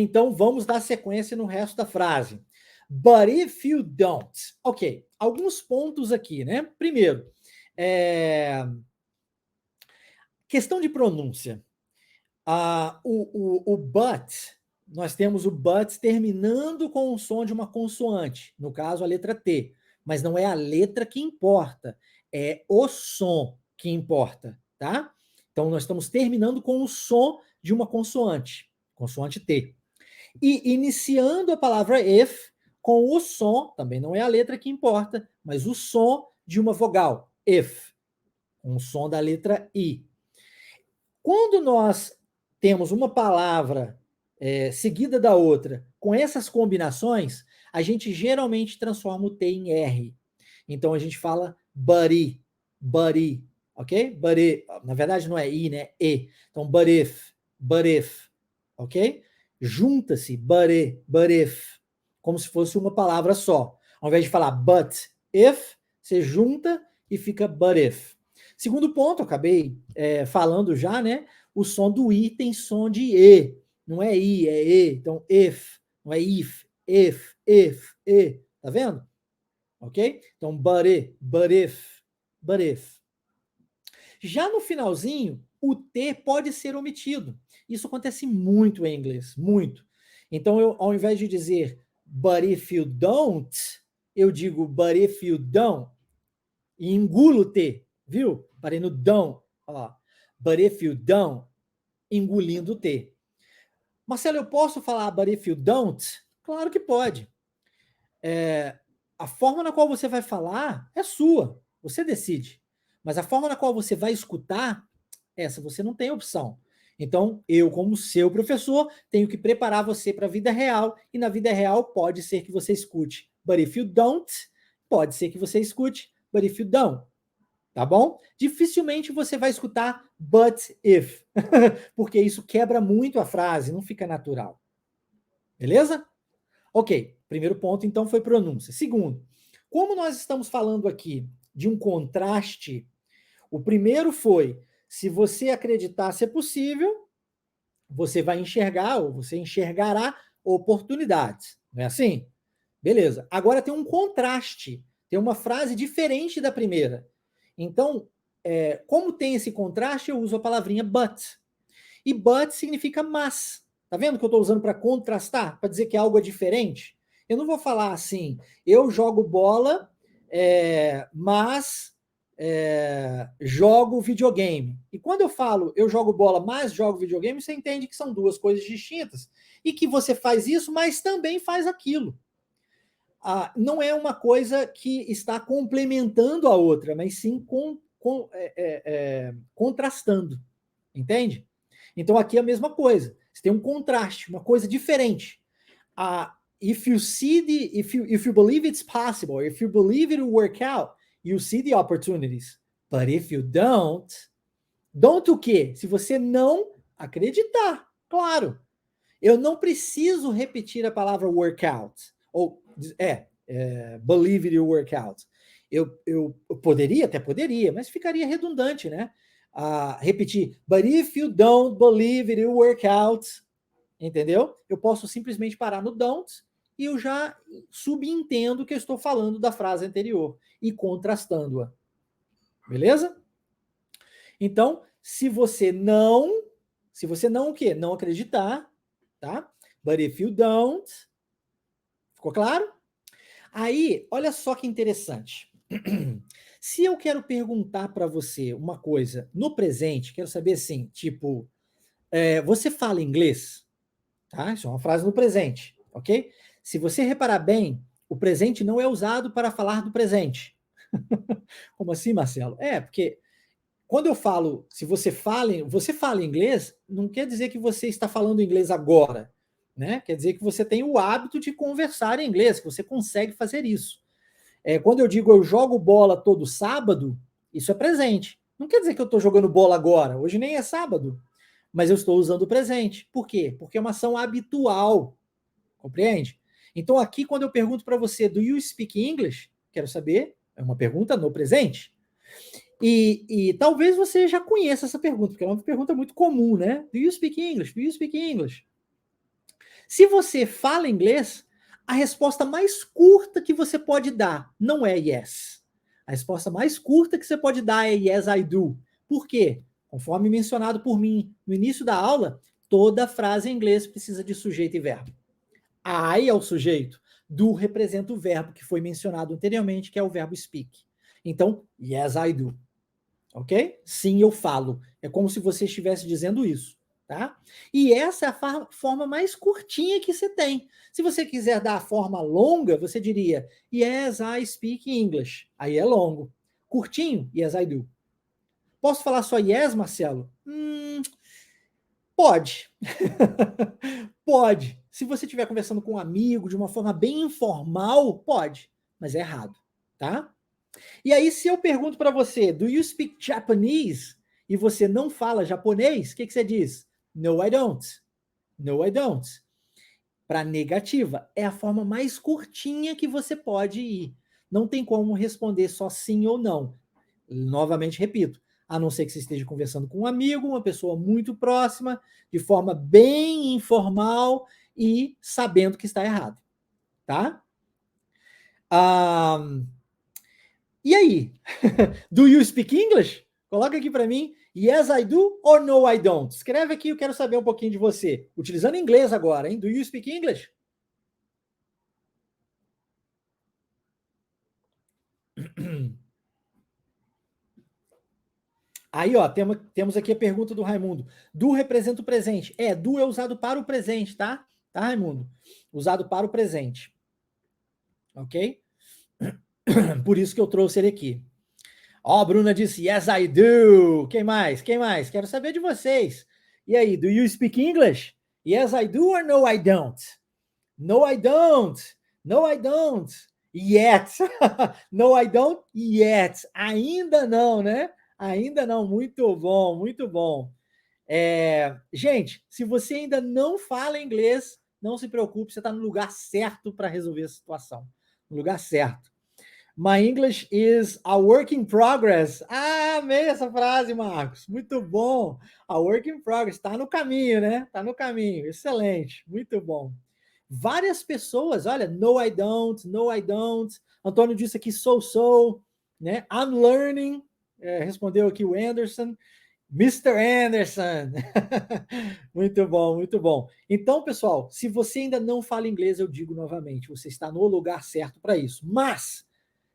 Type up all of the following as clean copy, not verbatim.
Então, vamos dar sequência no resto da frase. But if you don't. Ok, alguns pontos aqui, né? Primeiro, questão de pronúncia. O but, nós temos o but terminando com o som de uma consoante, no caso a letra T, mas não é a letra que importa, é o som que importa, tá? Então nós estamos terminando com o som de uma consoante T. E iniciando a palavra if com o som, também não é a letra que importa, mas o som de uma vogal, if, com o som da letra I. Quando nós temos uma palavra seguida da outra, com essas combinações, a gente geralmente transforma o T em R. Então a gente fala buddy, ok? Buddy, na verdade não é I, né? E. Então but if, ok? Junta-se, but if, como se fosse uma palavra só. Ao invés de falar but if, você junta e fica but if. Segundo ponto, eu acabei falando já, né? O som do I tem som de E. Não é I, é E. Então, if, não é if, E. Tá vendo? Ok? Então, but if. Já no finalzinho, o T pode ser omitido. Isso acontece muito em inglês, muito. Então, ao invés de dizer but if you don't, eu digo but if you don't e engulo o T, viu? Parei no don't, ó. But if you don't, engolindo o T. Marcelo, eu posso falar but if you don't? Claro que pode. A forma na qual você vai falar é sua, você decide. Mas a forma na qual você vai escutar, essa você não tem opção. Então, eu, como seu professor, tenho que preparar você para a vida real, e na vida real pode ser que você escute but if you don't, pode ser que você escute but if you don't. Tá bom? Dificilmente você vai escutar but if, porque isso quebra muito a frase, não fica natural. Beleza? Ok, primeiro ponto então foi pronúncia. Segundo, como nós estamos falando aqui de um contraste, o primeiro foi, se você acreditar ser possível, você vai enxergar ou você enxergará oportunidades. Não é assim? Beleza. Agora tem um contraste, tem uma frase diferente da primeira. Então, como tem esse contraste, eu uso a palavrinha but. E but significa mas. Tá vendo que eu estou usando para contrastar? Para dizer que algo é diferente? Eu não vou falar assim, eu jogo bola, mas jogo videogame. E quando eu falo eu jogo bola, mas jogo videogame, você entende que são duas coisas distintas. E que você faz isso, mas também faz aquilo. Não é uma coisa que está complementando a outra, mas sim contrastando. Entende? Então aqui é a mesma coisa. Você tem um contraste, uma coisa diferente. If you believe it's possible, if you believe it will work out, you see the opportunities. But if you don't o quê? Se você não acreditar, claro. Eu não preciso repetir a palavra workout. Ou, believe it will work out. Eu poderia, até poderia, mas ficaria redundante, né? Repetir, but if you don't believe it will work out, entendeu? Eu posso simplesmente parar no don't e eu já subentendo que eu estou falando da frase anterior e contrastando-a. Beleza? Então, se você não o quê? Não acreditar, tá? But if you don't, ficou claro? Aí, olha só que interessante. Se eu quero perguntar para você uma coisa no presente, quero saber assim, tipo, você fala inglês? Tá? Isso é uma frase no presente, ok? Se você reparar bem, o presente não é usado para falar do presente. Como assim, Marcelo? Porque quando eu falo, se você fala inglês, não quer dizer que você está falando inglês agora, né? Quer dizer que você tem o hábito de conversar em inglês, que você consegue fazer isso. Quando eu digo eu jogo bola todo sábado, isso é presente. Não quer dizer que eu estou jogando bola agora, hoje nem é sábado, mas eu estou usando o presente. Por quê? Porque é uma ação habitual, compreende? Então aqui, quando eu pergunto para você, do you speak English? Quero saber, é uma pergunta no presente. E talvez você já conheça essa pergunta, porque é uma pergunta muito comum, né? Do you speak English? Do you speak English? Se você fala inglês, a resposta mais curta que você pode dar não é yes. A resposta mais curta que você pode dar é yes, I do. Por quê? Conforme mencionado por mim no início da aula, toda frase em inglês precisa de sujeito e verbo. I é o sujeito, do representa o verbo que foi mencionado anteriormente, que é o verbo speak. Então, yes, I do. Ok? Sim, eu falo. É como se você estivesse dizendo isso, tá? E essa é a forma mais curtinha que você tem. Se você quiser dar a forma longa, você diria, yes, I speak English. Aí é longo. Curtinho, yes, I do. Posso falar só yes, Marcelo? Pode. Pode. Se você estiver conversando com um amigo de uma forma bem informal, pode, mas é errado, tá? E aí, se eu pergunto para você, do you speak Japanese? E você não fala japonês, o que você diz? No, I don't. No, I don't. Para negativa, é a forma mais curtinha que você pode ir. Não tem como responder só sim ou não. Novamente repito, a não ser que você esteja conversando com um amigo, uma pessoa muito próxima, de forma bem informal e sabendo que está errado, tá? E aí? Do you speak English? Coloca aqui para mim. Yes, I do or no, I don't? Escreve aqui, eu quero saber um pouquinho de você. Utilizando inglês agora, hein? Do you speak English? Aí, ó, temos aqui a pergunta do Raimundo. Do representa o presente. Do é usado para o presente, tá? Tá, Raimundo? Usado para o presente. Ok? Por isso que eu trouxe ele aqui. Ó, Bruna disse, yes, I do. Quem mais? Quem mais? Quero saber de vocês. E aí, do you speak English? Yes, I do or no, I don't? No, I don't. No, I don't. Yet. No, I don't yet. Ainda não, né? Ainda não. Muito bom, muito bom. Gente, se você ainda não fala inglês, não se preocupe, você está no lugar certo para resolver a situação. No lugar certo. My English is a work in progress. Ah, amei essa frase, Marcos. Muito bom. A work in progress. Está no caminho, né? Está no caminho. Excelente. Muito bom. Várias pessoas, olha, no, I don't, no, I don't. Antônio disse aqui, so, né? I'm learning. Respondeu aqui o Anderson. Mr. Anderson. Muito bom, muito bom. Então, pessoal, se você ainda não fala inglês, eu digo novamente, você está no lugar certo para isso. Mas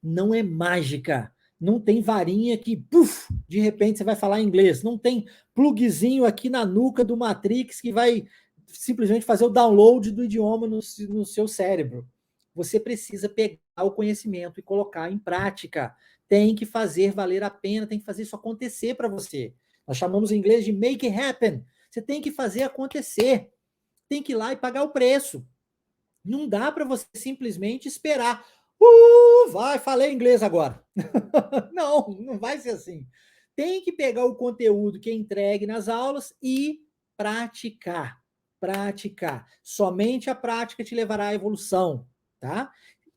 não é mágica. Não tem varinha que, puf, de repente você vai falar inglês. Não tem plugzinho aqui na nuca do Matrix que vai simplesmente fazer o download do idioma no seu cérebro. Você precisa pegar o conhecimento e colocar em prática. Tem que fazer valer a pena, tem que fazer isso acontecer para você. Nós chamamos em inglês de make it happen. Você tem que fazer acontecer. Tem que ir lá e pagar o preço. Não dá para você simplesmente esperar. Falei inglês agora. Não, não vai ser assim. Tem que pegar o conteúdo que é entregue nas aulas e praticar. Praticar. Somente a prática te levará à evolução, tá?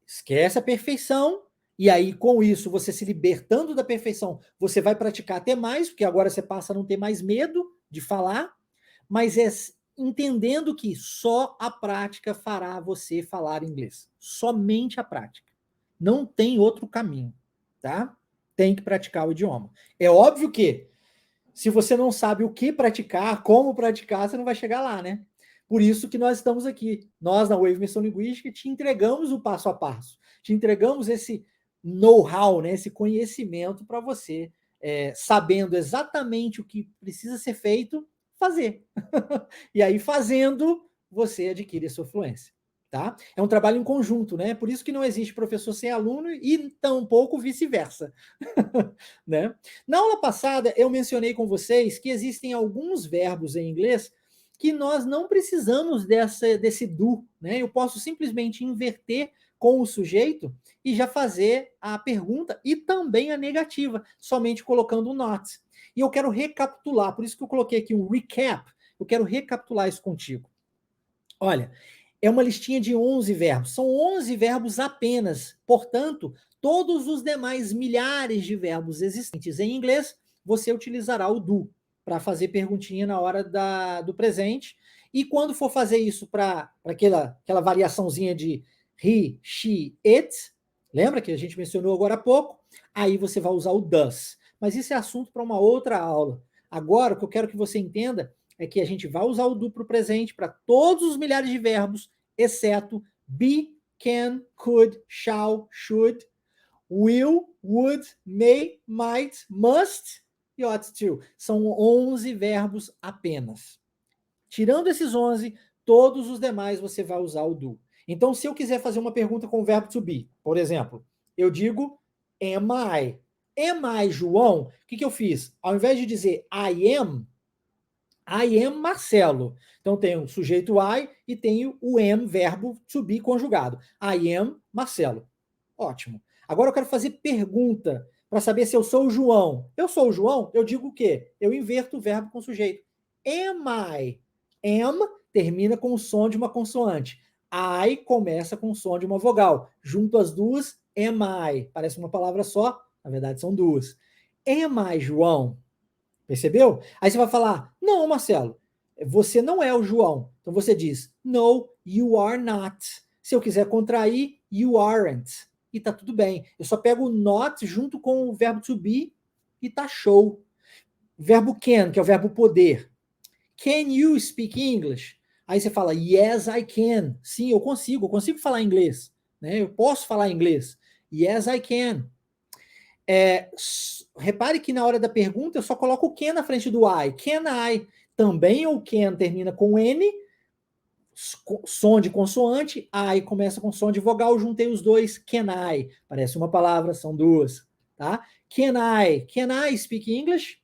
Esquece a perfeição, e aí, com isso, você se libertando da perfeição, você vai praticar até mais, porque agora você passa a não ter mais medo de falar, mas é entendendo que só a prática fará você falar inglês. Somente a prática. Não tem outro caminho, tá? Tem que praticar o idioma. É óbvio que, se você não sabe o que praticar, como praticar, você não vai chegar lá, né? Por isso que nós estamos aqui. Nós, na Wave Imersão Linguística, te entregamos o passo a passo. Te entregamos esse know-how, né? Esse conhecimento para você, sabendo exatamente o que precisa ser feito, fazer. E aí, fazendo, você adquire a sua fluência. Tá? É um trabalho em conjunto, né? Por isso que não existe professor sem aluno e tampouco vice-versa. Né? Na aula passada, eu mencionei com vocês que existem alguns verbos em inglês que nós não precisamos desse do, né? Eu posso simplesmente inverter com o sujeito e já fazer a pergunta e também a negativa, somente colocando o not. E eu quero recapitular, por isso que eu coloquei aqui um recap, eu quero recapitular isso contigo. Olha, é uma listinha de 11 verbos, são 11 verbos apenas, portanto, todos os demais milhares de verbos existentes em inglês, você utilizará o do para fazer perguntinha na hora do presente E quando for fazer isso para aquela variaçãozinha de he, she, it, lembra que a gente mencionou agora há pouco? Aí você vai usar o does. Mas isso é assunto para uma outra aula. Agora, o que eu quero que você entenda é que a gente vai usar o do para o presente para todos os milhares de verbos, exceto be, can, could, shall, should, will, would, may, might, must e ought to. São 11 verbos apenas. Tirando esses 11, todos os demais você vai usar o do. Então, se eu quiser fazer uma pergunta com o verbo to be, por exemplo, eu digo am I? Am I, João? O que eu fiz? Ao invés de dizer I am Marcelo. Então, tenho o sujeito I e tenho o am, verbo to be conjugado. I am Marcelo. Ótimo. Agora eu quero fazer pergunta para saber se eu sou o João. Eu sou o João? Eu digo o quê? Eu inverto o verbo com o sujeito. Am I? Am termina com o som de uma consoante. I começa com o som de uma vogal. Junto as duas, am I. Parece uma palavra só, na verdade são duas. Am I, João? Percebeu? Aí você vai falar, não, Marcelo, você não é o João. Então você diz, no, you are not. Se eu quiser contrair, you aren't. E tá tudo bem. Eu só pego o not junto com o verbo to be e tá show. Verbo can, que é o verbo poder. Can you speak English? Aí você fala, yes, I can. Sim, eu consigo falar inglês. Né? Eu posso falar inglês. Yes, I can. Repare que na hora da pergunta eu só coloco o can na frente do I. Can I? Também o can termina com N, som de consoante, I começa com som de vogal, juntei os dois, can I. Parece uma palavra, são duas. Tá? Can I speak English?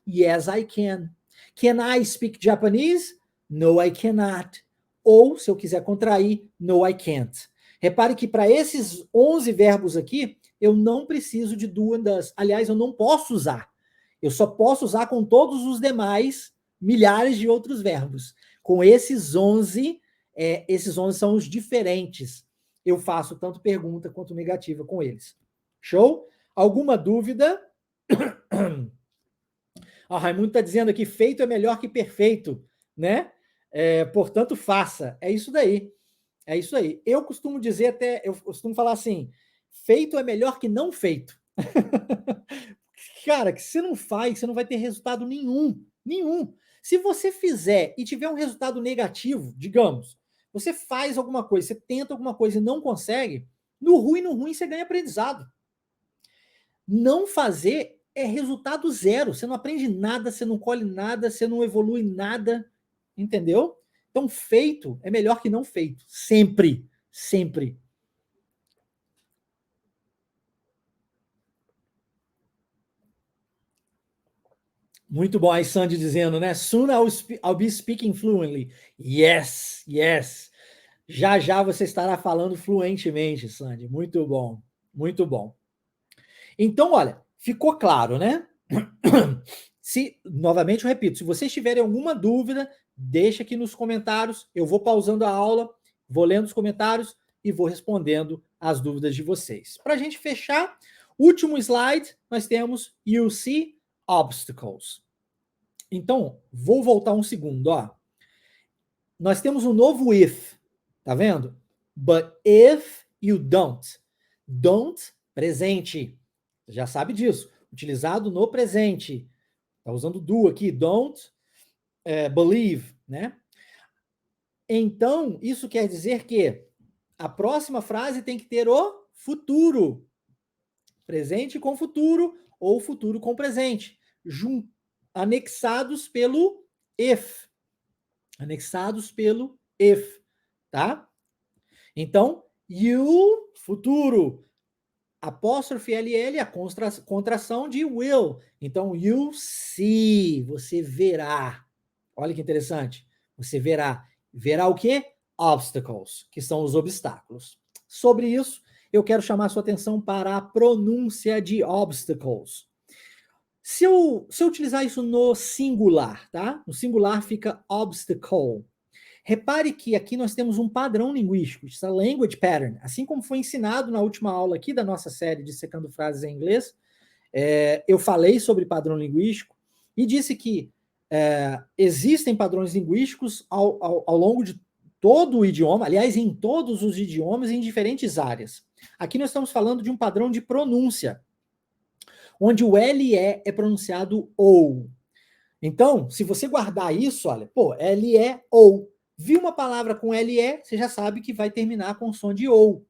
Yes, I can. Can I speak Japanese? No, I cannot. Ou, se eu quiser contrair, no, I can't. Repare que para esses 11 verbos aqui, eu não preciso de do and does. Aliás, eu não posso usar. Eu só posso usar com todos os demais milhares de outros verbos. Com esses 11 são os diferentes. Eu faço tanto pergunta quanto negativa com eles. Show? Alguma dúvida? O Raimundo está dizendo aqui, feito é melhor que perfeito, né? Portanto, faça. É isso daí. É isso aí. Eu costumo dizer eu costumo falar assim, feito é melhor que não feito. Cara, que você não faz, você não vai ter resultado nenhum. Nenhum. Se você fizer e tiver um resultado negativo, digamos, você faz alguma coisa, você tenta alguma coisa e não consegue, no ruim você ganha aprendizado. Não fazer é resultado zero. Você não aprende nada, você não colhe nada, você não evolui nada. Entendeu? Então, feito é melhor que não feito. Sempre. Sempre. Muito bom. Aí Sandy dizendo, né? Soon I'll be speaking fluently. Yes, yes. Já já você estará falando fluentemente, Sandy. Muito bom. Muito bom. Então, olha, ficou claro, né? Novamente eu repito, se vocês tiverem alguma dúvida, deixa aqui nos comentários. Eu vou pausando a aula, vou lendo os comentários e vou respondendo as dúvidas de vocês. Para a gente fechar, último slide, nós temos you see obstacles. Então, vou voltar um segundo, ó. Nós temos um novo if, tá vendo? But if you don't. Don't, presente. Você já sabe disso. Utilizado no presente. Tá usando do aqui, don't believe, né? Então, isso quer dizer que a próxima frase tem que ter o futuro. Presente com futuro ou futuro com presente. Anexados pelo if. Anexados pelo if, tá? Então, you, futuro. Apóstrofe LL, a contração de will. Então, you see, você verá. Olha que interessante. Você verá. Verá o quê? Obstacles, que são os obstáculos. Sobre isso, eu quero chamar a sua atenção para a pronúncia de obstacles. Se eu utilizar isso no singular, tá? No singular fica obstacle. Repare que aqui nós temos um padrão linguístico, essa language pattern, assim como foi ensinado na última aula aqui da nossa série de Secando Frases em Inglês, eu falei sobre padrão linguístico e disse que Existem padrões linguísticos ao longo de todo o idioma, aliás, em todos os idiomas, em diferentes áreas. Aqui nós estamos falando de um padrão de pronúncia, onde o LE é pronunciado OU. Então, se você guardar isso, olha, pô, LE, OU. Viu uma palavra com LE, você já sabe que vai terminar com som de OU.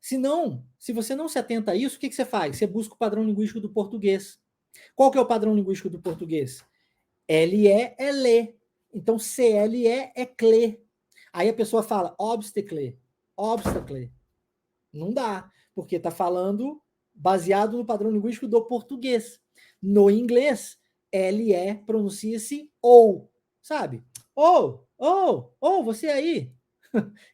Se você não se atenta a isso, o que você faz? Você busca o padrão linguístico do português. Qual que é o padrão linguístico do português? LE é lê. Então, CLE é clê. Aí a pessoa fala obstacle, obstacle. Não dá, porque está falando baseado no padrão linguístico do português. No inglês, LE pronuncia-se ou, sabe? Você aí.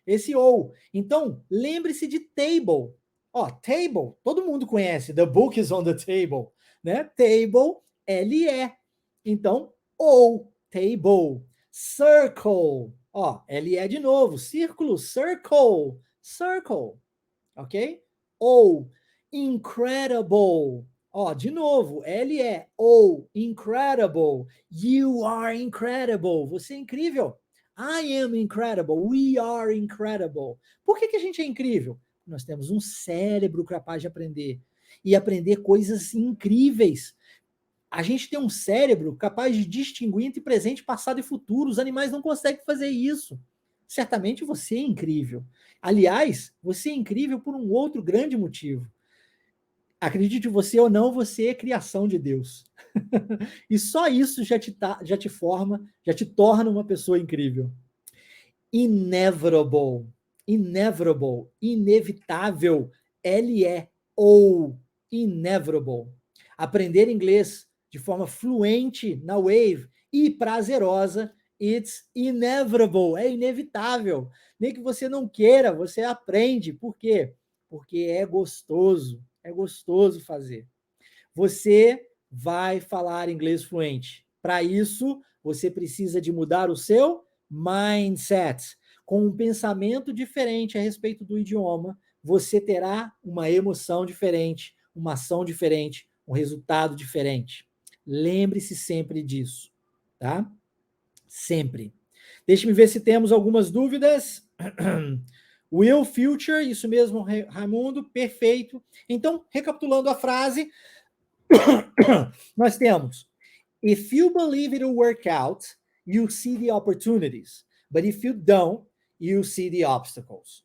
Esse ou. Então, lembre-se de table. Ó, table, todo mundo conhece. The book is on the table, né? Table, LE. Então, ou, table. Circle, ó, LE de novo. Círculo, circle, circle. Ok? Ou, incredible. Ó, de novo, LE, ou, incredible. You are incredible. Você é incrível. I am incredible. We are incredible. Por que a gente é incrível? Nós temos um cérebro capaz de aprender. E aprender coisas incríveis. A gente tem um cérebro capaz de distinguir entre presente, passado e futuro. Os animais não conseguem fazer isso. Certamente você é incrível. Aliás, você é incrível por um outro grande motivo. Acredite você ou não, você é criação de Deus. E só isso já te forma, já te torna uma pessoa incrível. Inevitable, inevitable, inevitável, LE, ou inevitable. Aprender inglês de forma fluente na Wave e prazerosa, it's inevitable, é inevitável. Nem que você não queira, você aprende. Por quê? Porque é gostoso fazer. Você vai falar inglês fluente. Para isso, você precisa de mudar o seu mindset. Com um pensamento diferente a respeito do idioma, você terá uma emoção diferente, uma ação diferente, um resultado diferente. Lembre-se sempre disso, tá? Sempre. Deixe-me ver se temos algumas dúvidas. Will future, isso mesmo, Raimundo, perfeito. Então, recapitulando a frase, nós temos: if you believe it will work out, you see the opportunities. But if you don't, you see the obstacles.